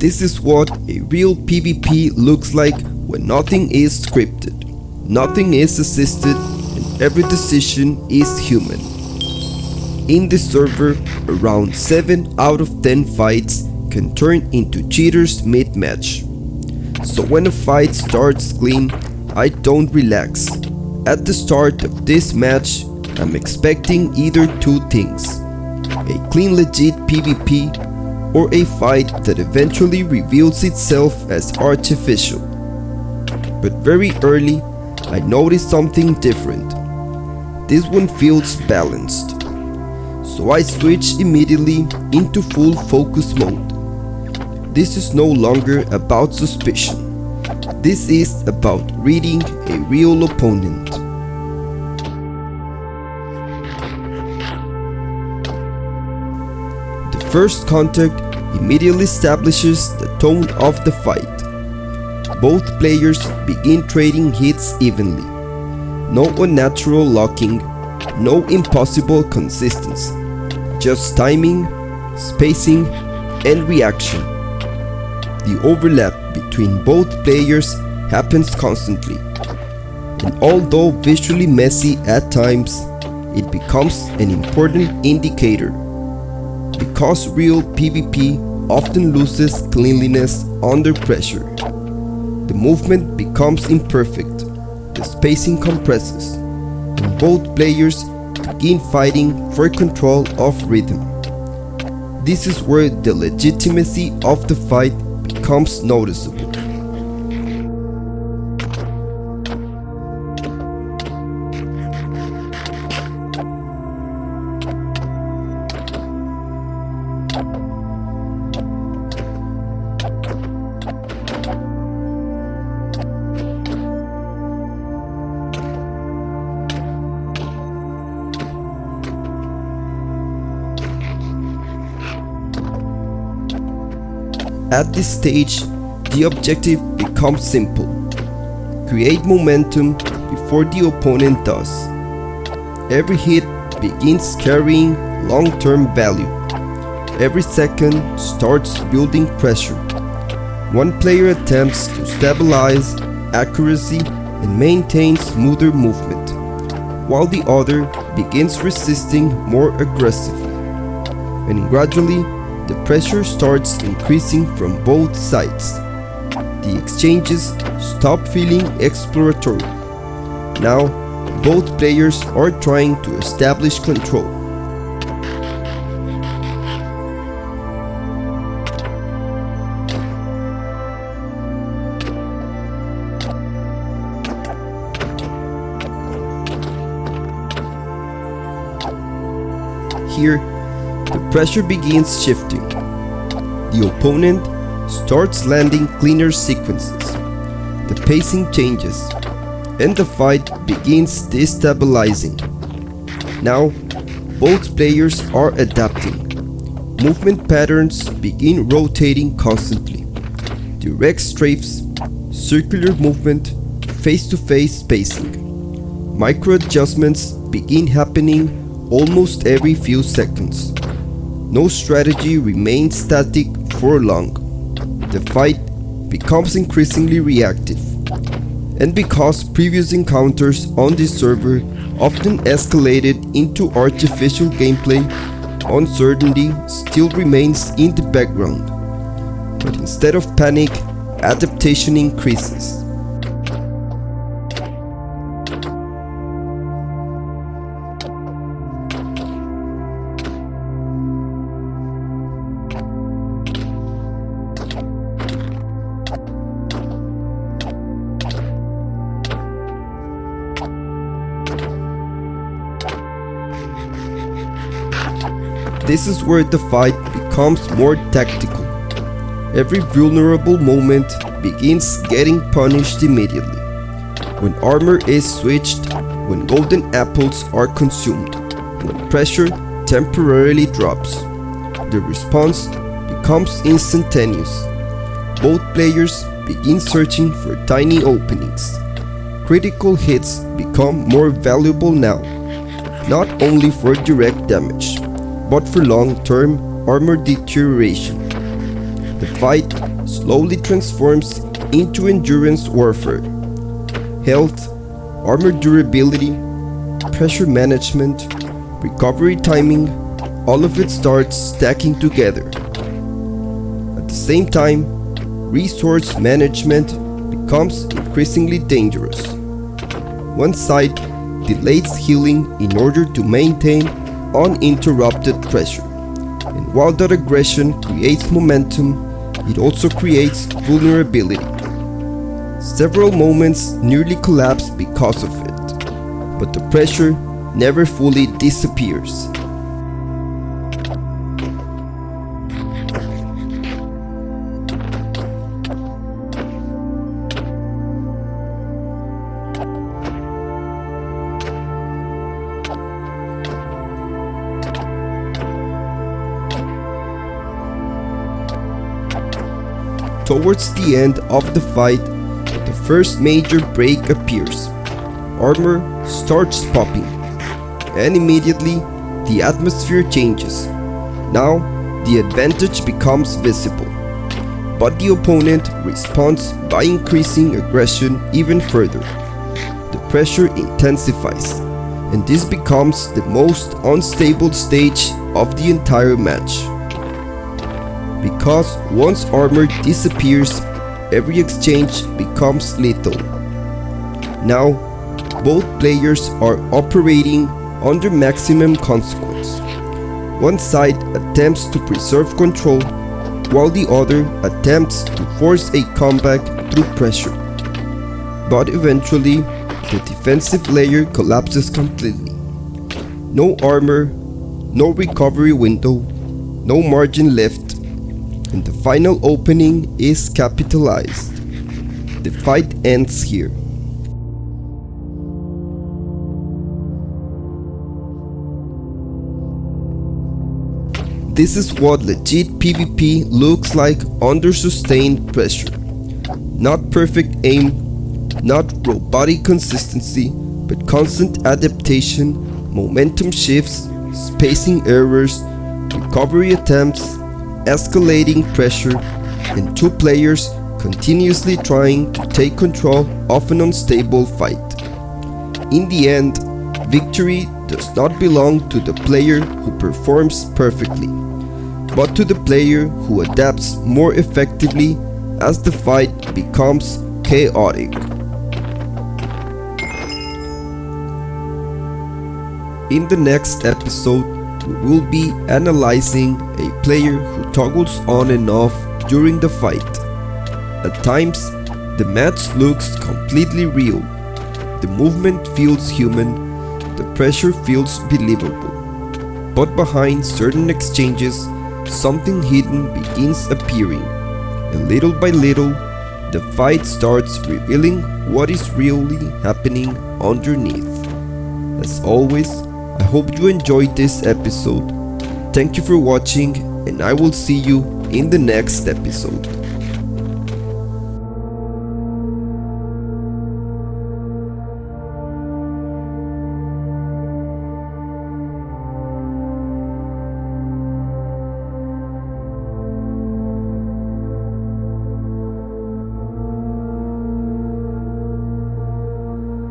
This is what a real PvP looks like when nothing is scripted, nothing is assisted, and every decision is human. In this server, around 7 out of 10 fights can turn into cheaters mid-match. So when a fight starts clean, I don't relax. At the start of this match, I'm expecting either two things: a clean legit PvP or a fight that eventually reveals itself as artificial. But very early, I noticed something different. This one feels balanced. So I switched immediately into full focus mode. This is no longer about suspicion. This is about reading a real opponent. The first contact immediately establishes the tone of the fight. Both players begin trading hits evenly. No unnatural locking, no impossible consistency. Just timing, spacing, and reaction. The overlap between both players happens constantly, and although visually messy at times, it becomes an important indicator. Because real PvP often loses cleanliness under pressure. The movement becomes imperfect, the spacing compresses, and both players begin fighting for control of rhythm. This is where the legitimacy of the fight becomes noticeable. At this stage, the objective becomes simple: create momentum before the opponent does. Every hit begins carrying long-term value. Every second starts building pressure. One player attempts to stabilize accuracy and maintain smoother movement, while the other begins resisting more aggressively. And gradually, the pressure starts increasing from both sides. The exchanges stop feeling exploratory. Now, both players are trying to establish control. Here, the pressure begins shifting. The opponent starts landing cleaner sequences. The pacing changes, and the fight begins destabilizing. Now, both players are adapting. Movement patterns begin rotating constantly. Direct strafes, circular movement, face-to-face spacing. Micro adjustments begin happening almost every few seconds. No strategy remains static for long. The fight becomes increasingly reactive. And because previous encounters on this server often escalated into artificial gameplay, uncertainty still remains in the background. But instead of panic, adaptation increases. This is where the fight becomes more tactical. Every vulnerable moment begins getting punished immediately. When armor is switched, when golden apples are consumed, when pressure temporarily drops, the response becomes instantaneous. Both players begin searching for tiny openings. Critical hits become more valuable now, not only for direct damage, but for long-term armor deterioration. The fight slowly transforms into endurance warfare. Health, armor durability, pressure management, recovery timing, all of it starts stacking together. At the same time, resource management becomes increasingly dangerous. One side delays healing in order to maintain uninterrupted pressure, and while that aggression creates momentum, it also creates vulnerability. Several moments nearly collapse because of it, but the pressure never fully disappears. Towards the end of the fight, the first major break appears. Armor starts popping, and immediately the atmosphere changes. Now the advantage becomes visible, but the opponent responds by increasing aggression even further. The pressure intensifies, and this becomes the most unstable stage of the entire match. Because once armor disappears, every exchange becomes lethal. Now, both players are operating under maximum consequence. One side attempts to preserve control, while the other attempts to force a comeback through pressure. But eventually, the defensive layer collapses completely. No armor, no recovery window, no margin left, and the final opening is capitalized. The fight ends here. This is what legit PvP looks like under sustained pressure. Not perfect aim, not robotic consistency, but constant adaptation, momentum shifts, spacing errors, recovery attempts, escalating pressure, and two players continuously trying to take control of an unstable fight. In the end, victory does not belong to the player who performs perfectly, but to the player who adapts more effectively as the fight becomes chaotic. In the next episode, we will be analyzing a player who toggles on and off during the fight. At times, the match looks completely real. The movement feels human, the pressure feels believable. But behind certain exchanges, something hidden begins appearing, and little by little, the fight starts revealing what is really happening underneath. As always, I hope you enjoyed this episode. Thank you for watching, and I will see you in the next episode.